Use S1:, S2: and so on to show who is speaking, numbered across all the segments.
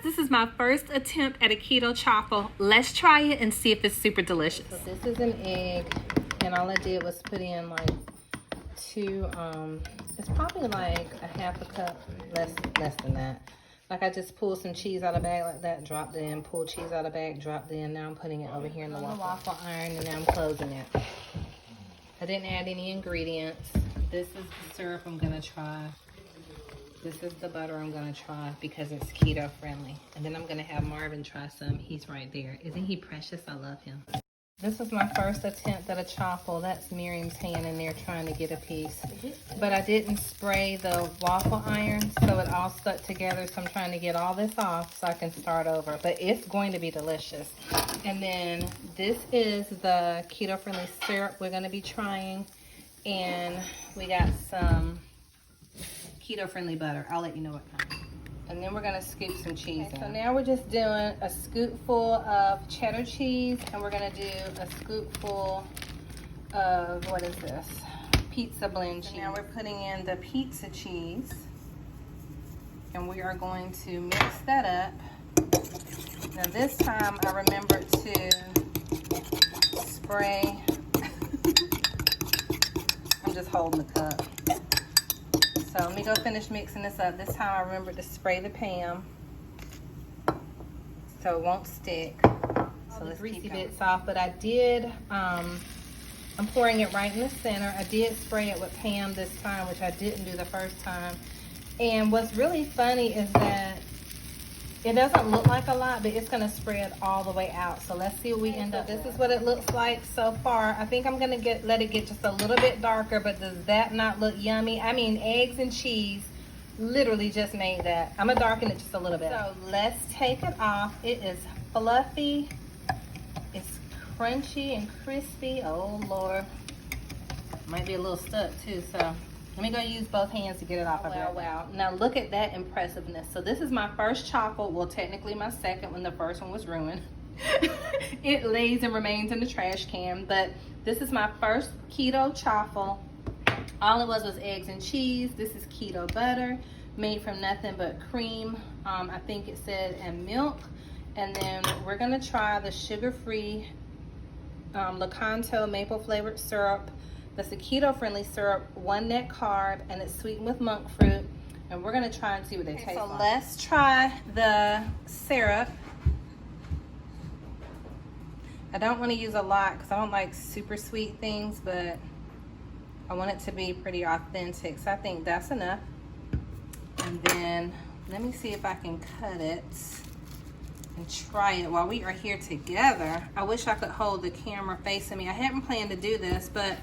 S1: this is my first attempt at a keto chaffle. Let's try it and see if it's super delicious.
S2: So this is an egg, and all I did was put in like two, it's probably like a half a cup, less than that. Like I just pulled some cheese out of the bag like that, dropped it in, pulled cheese out of the bag, dropped it in. Now I'm putting it over here in the waffle iron, and now I'm closing it. I didn't add any ingredients. This is the syrup I'm gonna try. This is the butter I'm gonna try because it's keto friendly. And then I'm gonna have Marvin try some. He's right there. Isn't he precious? I love him. This was my first attempt at a chaffle. That's Miriam's hand in there trying to get a piece. But I didn't spray the waffle iron, so it all stuck together. So I'm trying to get all this off so I can start over. But it's going to be delicious. And then this is the keto-friendly syrup we're going to be trying. And we got some keto-friendly butter. I'll let you know what kind. And then we're gonna scoop some cheese in. So now we're just doing a scoopful of cheddar cheese, and we're gonna do a scoopful of, what is this? Pizza blend cheese. So now we're putting in the pizza cheese, and we are going to mix that up. Now this time I remembered to spray, I'm just holding the cup. So let me go finish mixing this up. This time I remember to spray the pan so it won't stick. So let's keep the bits off. But I did, I'm pouring it right in the center. I did spray it with Pam this time, which I didn't do the first time. And what's really funny is that it doesn't look like a lot, but it's gonna spread all the way out. So let's see what we end up with. This is what it looks like so far. I think I'm gonna let it get just a little bit darker, but does that not look yummy? I mean, eggs and cheese literally just made that. I'm gonna darken it just a little bit. So let's take it off. It is fluffy. It's crunchy and crispy. Oh Lord. Might be a little stuck too, so let me go use both hands to get it off. Wow. Now look at that impressiveness. So this is my first chaffle. Well, technically my second when the first one was ruined. It lays and remains in the trash can. But this is my first keto chaffle. All it was eggs and cheese. This is keto butter made from nothing but cream. I think it said, and milk. And then we're gonna try the sugar-free Lakanto maple flavored syrup. That's a keto-friendly syrup, 1 net carb, and it's sweetened with monk fruit. And we're gonna try and see what they taste like. So let's try the syrup. I don't want to use a lot because I don't like super sweet things, but I want it to be pretty authentic. So I think that's enough. And then let me see if I can cut it and try it while we are here together. I wish I could hold the camera facing me. I hadn't planned to do this, but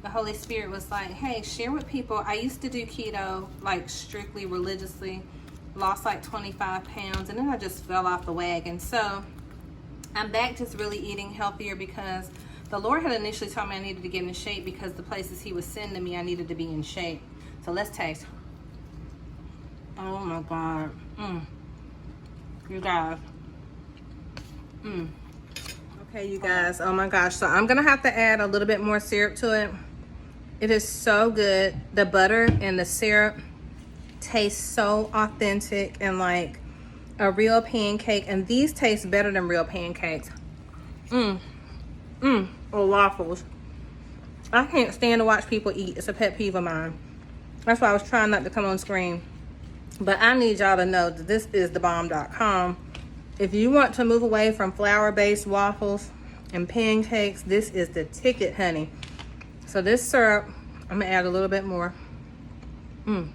S2: the Holy Spirit was like, hey, share with people. I used to do keto like strictly religiously, lost like 25 pounds, and then I just fell off the wagon. So I'm back just really eating healthier because the Lord had initially told me I needed to get in shape because the places he was sending me, I needed to be in shape. So let's taste. Oh my God. You guys. Okay, you guys. Oh my gosh. So I'm gonna have to add a little bit more syrup to it. It is so good. The butter and the syrup taste so authentic and like a real pancake. And these taste better than real pancakes. Or waffles. I can't stand to watch people eat. It's a pet peeve of mine. That's why I was trying not to come on screen. But I need y'all to know that this is thebomb.com. If you want to move away from flour-based waffles and pancakes, this is the ticket, honey. So this syrup, I'm gonna add a little bit more. Let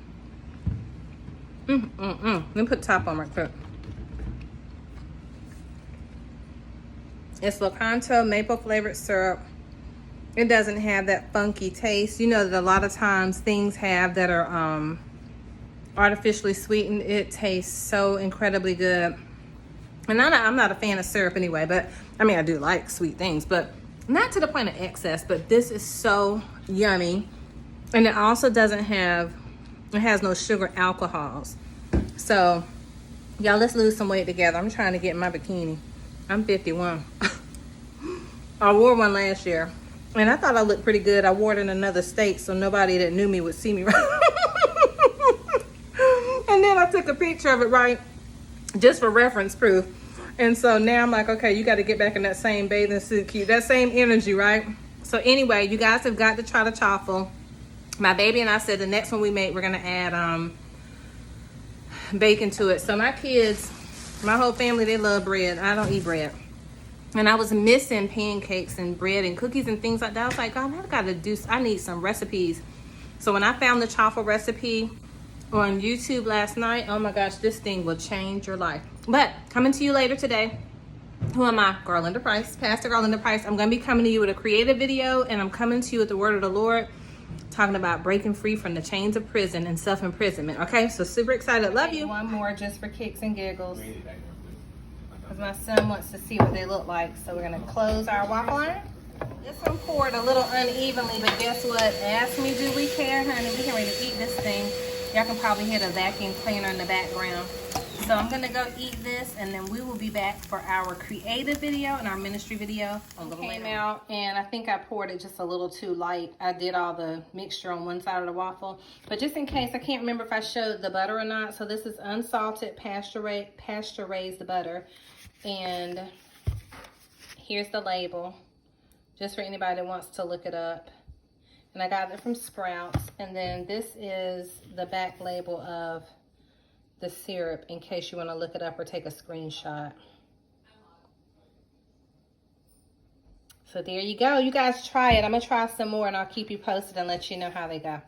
S2: me put the top on right quick. It's Lakanto maple flavored syrup. It doesn't have that funky taste. You know that a lot of times things have that are artificially sweetened. It tastes so incredibly good. And I'm not a fan of syrup anyway, but I mean, I do like sweet things, but not to the point of excess. But this is so yummy. And it also doesn't have, it has no sugar alcohols. So y'all, let's lose some weight together. I'm trying to get in my bikini. I'm 51. I wore one last year and I thought I looked pretty good. I wore it in another state so nobody that knew me would see me. And then I took a picture of it, right? just for reference proof. And so now I'm like, okay, you got to get back in that same bathing suit, cute, that same energy, right? So anyway, you guys have got to try the chaffle. My baby and I said the next one we make, we're gonna add bacon to it. So my kids, my whole family, they love bread. I don't eat bread. And I was missing pancakes and bread and cookies and things like that. I was like, God, I need some recipes. So when I found the chaffle recipe on YouTube last night, oh my gosh, this thing will change your life. But coming to you later today, who am I? Garlinda Price, Pastor Garlinda Price. I'm going to be coming to you with a creative video, and I'm coming to you with the word of the Lord, talking about breaking free from the chains of prison and self-imprisonment. Okay, so super excited. Love you. One more just for kicks and giggles, because my son wants to see what they look like. So we're going to close our waffle iron. This one poured a little unevenly, but guess what? Ask me, do we care, honey? We can ready to eat this thing. Y'all can probably hear the vacuum cleaner in the background. So I'm gonna go eat this, and then we will be back for our creative video and our ministry video a little later. Came out, and I think I poured it just a little too light. I did all the mixture on one side of the waffle, but just in case, I can't remember if I showed the butter or not. So this is unsalted pasture-raised butter, and here's the label, just for anybody that wants to look it up. And I got it from Sprouts, and then this is the back label of the syrup in case you want to look it up or take a screenshot. So there you go. You guys try it. I'm going to try some more, and I'll keep you posted and let you know how they go.